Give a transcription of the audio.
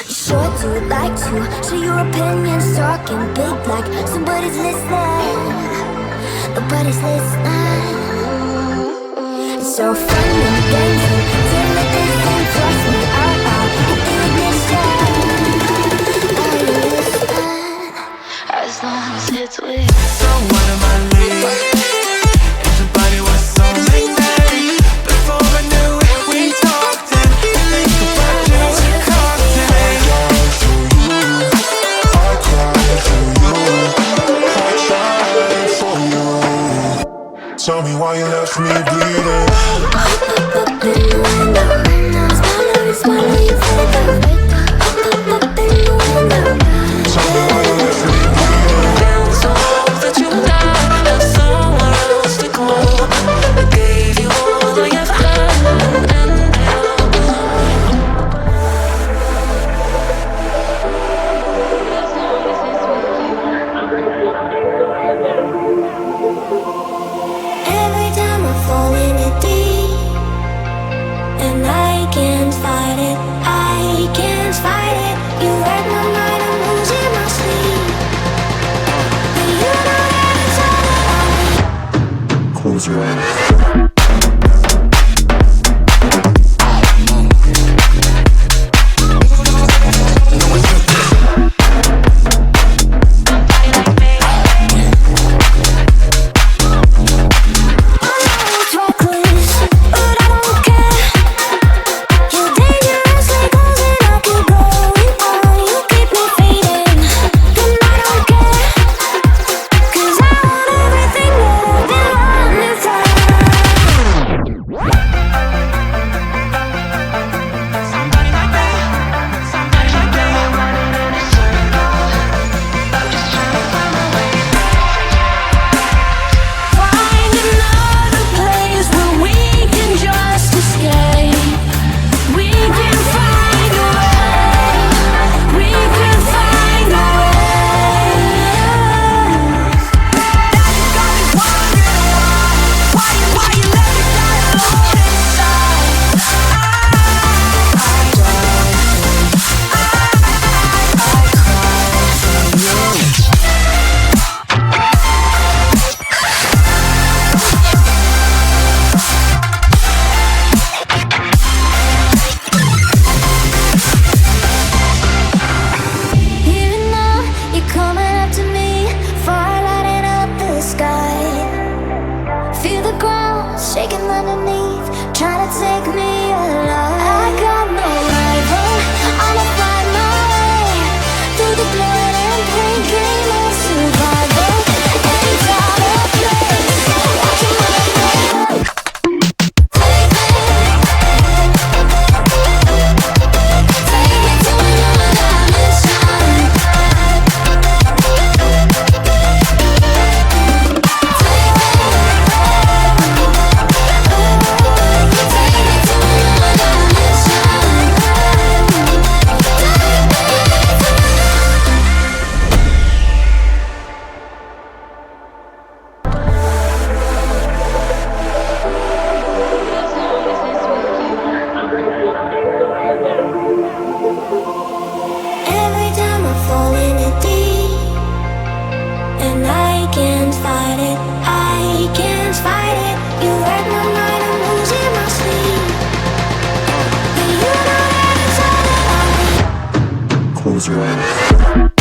Sure do like to share your opinions, talking big like somebody's listening. Nobody's listening. It's so fun and games until it isn't. Trust me, I'll hit the ignition. Are you listening? As long as it's with you. So what am I late? Everybody was so late. Before I knew it, we talked and think about you. Cocktail. I cried for you. I tried for you. Tell me why you left me bleeding. Up in the window, smaller you fade up. Up in the window. Tell me why you left me bleeding. Down so low that you died. Have somewhere else to go. I gave you all I ever had and Every time I fall in it deep, and I can't fight it, I can't fight it. You wreck my mind, I'm losing my sleep. But you know that it's all about me. Close your eyes. Shaking underneath, trying to take me alive. I got no rival, I'ma find my way through the blood and pain, game of survival. Any time or place, watching my life. Take me to another dimension. Every time I fall in it deep, and I can't fight it, I can't fight it. You wreck my mind, I'm losing my sleep. But you know that it's all about me. Close your eyes.